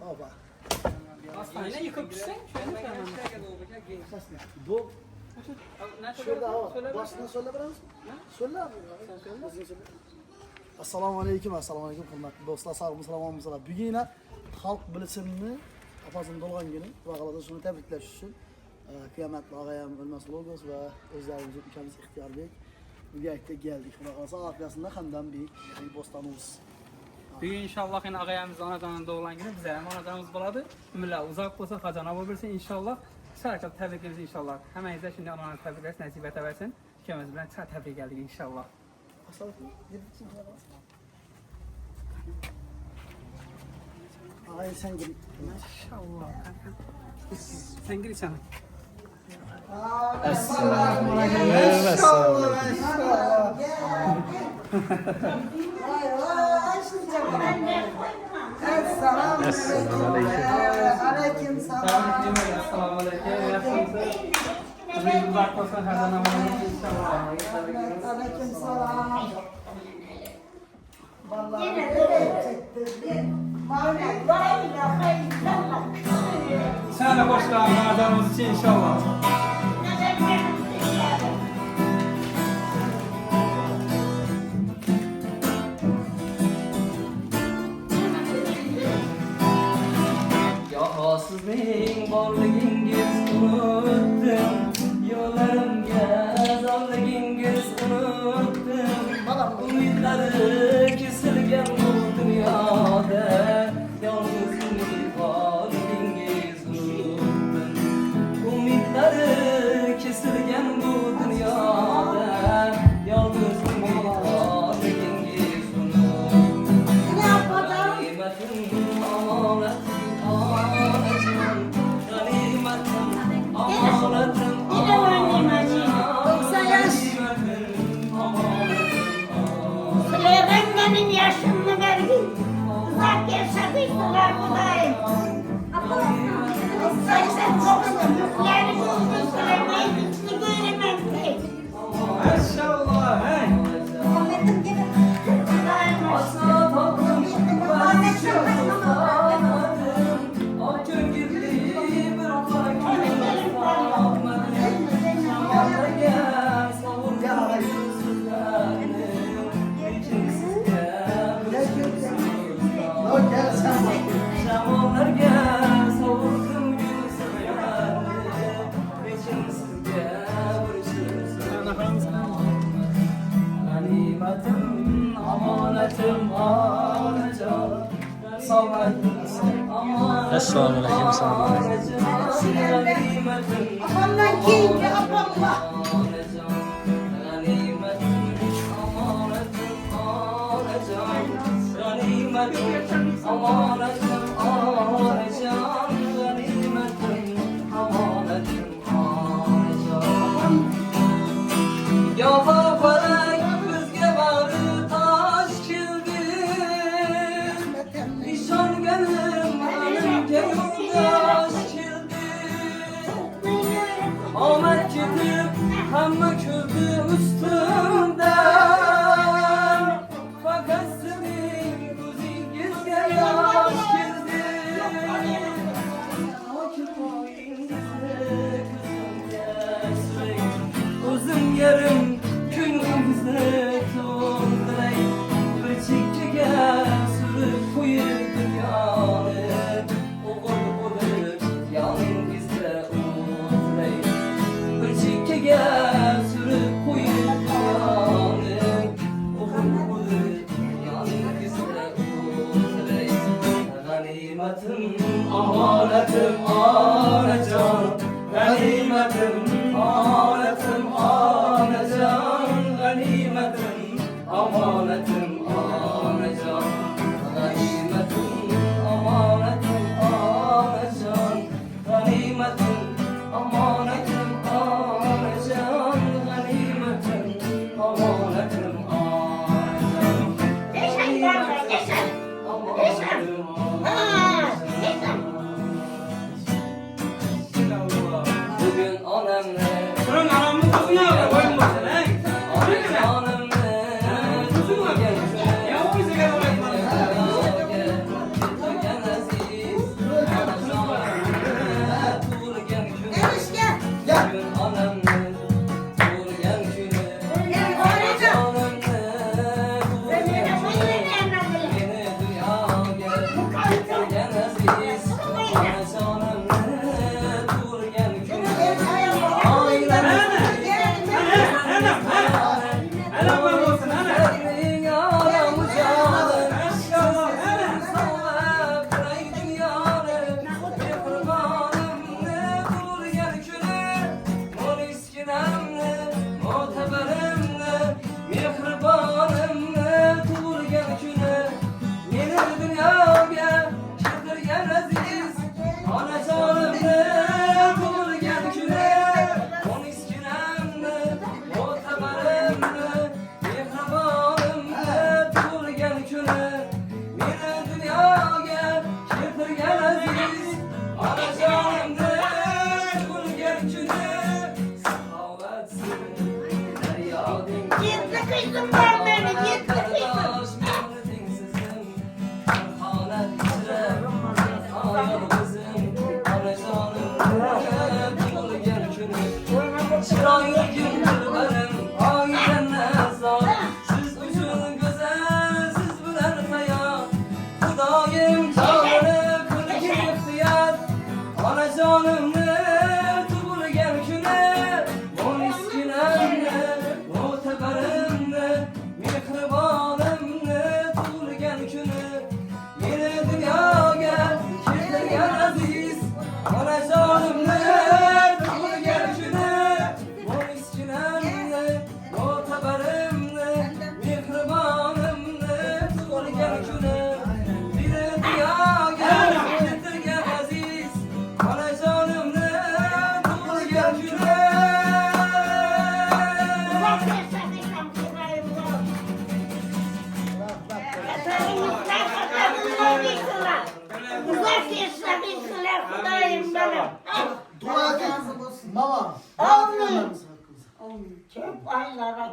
Oba. Hastane yıkıp düşsen şöyle Bu şurada hava. Söyle Başını söyle biraz. Söyle abi. Assalomu alaykum, hurmatli do'stlar. Sog'mi, salomatmisizlar. Bugun yana xalq bilsinmi opasini to'lg'an va g'alaba shuni tabriklash uchun qiyomatli og'ayam O'lmas Logos va o'zlarimiz ukamiz Ixtiyorbek birgalikda keldik. Xudo xolasa orqasida Hamdambek, ya'ni Bo'stonimiz. Bugün inşallah yine ağayımız anadan doğulan günü bize hem anadanımız buladı. Ömürler uzak olsa kazana olursa inşallah. Şarkı tebrik ederiz inşallah. Hemen izle şimdi ananı tebrik ederiz, nasip edersin. İkimiz bilen çok tebrik geldik inşallah. Ay sen gir. İnşallah. Sen gir içeri. Aleyküm selam. Assalamu alaikum. Bugün uzak olsa kazana olursa inşallah. Aleyküm selam. Vallahi Sen de boş ver anadanımız için inşallah. Sizning borligingiz unutdim, yo'llarimga zorligingiz unutdim. Umidlari kesilgan bu dunyoda, yolg'iz borligingiz unutdim. Umidlari kesilgan bu dunyoda, yolg'iz borligingiz unutdim. Nimatim Benim yaşımı verdim. Uzak yaşadıysalar buradayım. Sen çok yani bu uzun süre meclisini göremezsin. Maşallah. Ahmet'im gibi. Asla toplum o gün gitti bir ufak gel savur Şamonlar gel savurdum Ganimetim, amanetim, anacan Esselamu aleyküm, selamu aleyküm. Amandan kim ki Allah. Ahmet gidip hamma kördü üstümden Fakat senin gözüngizge yaş girdi Uzun yarım günümüzde tondray Bir çiftçiye sürüp koyu dünyanı Oğul olur yanın bizde uzray Bir çiftçiye sürüp koyu dünyanı Oğul olur yanın bizde uzray Ganimetim, amanetim, anacan Ganimetim, amanetim, anacan Ganimetim, amanetim, anacan Ganimetim, amanetim, anacan Ganimetim, amanetim, anacan Ganimetim, amanetim, anacan Bugün annemle Bugün annemle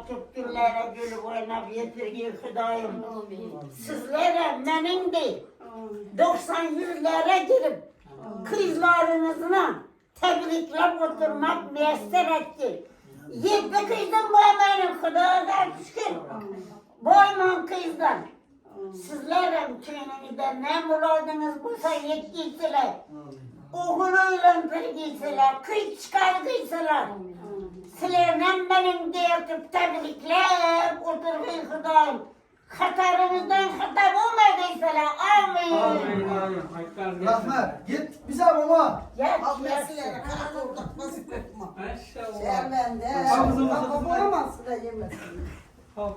açıp güllere gülüp oynap yetirgi Hüdayım. Sizlere benim de 90 yüzlere girip kızlarınızla tebriklep oturmak müyesser etti. 7 kızdım boymayın Hüday'a şükür. Boymam kızdan. Sizlere köyünüzde ne muradınız bulsa yetkiyseler. Oğluyla birgiyseler, kız çıkargıyseler. Sizlerden benim deyip tebriklep oturgay Hüdayım. Hatarınızdan hata bulmadıysalar. Amin. Amin. Rahmet. Git bize baba. Gel, Ablasıyla karakolluk nasıl korkma. Maşallah. Şerlende. Hamzımızı Baba olamazsın da yemesin.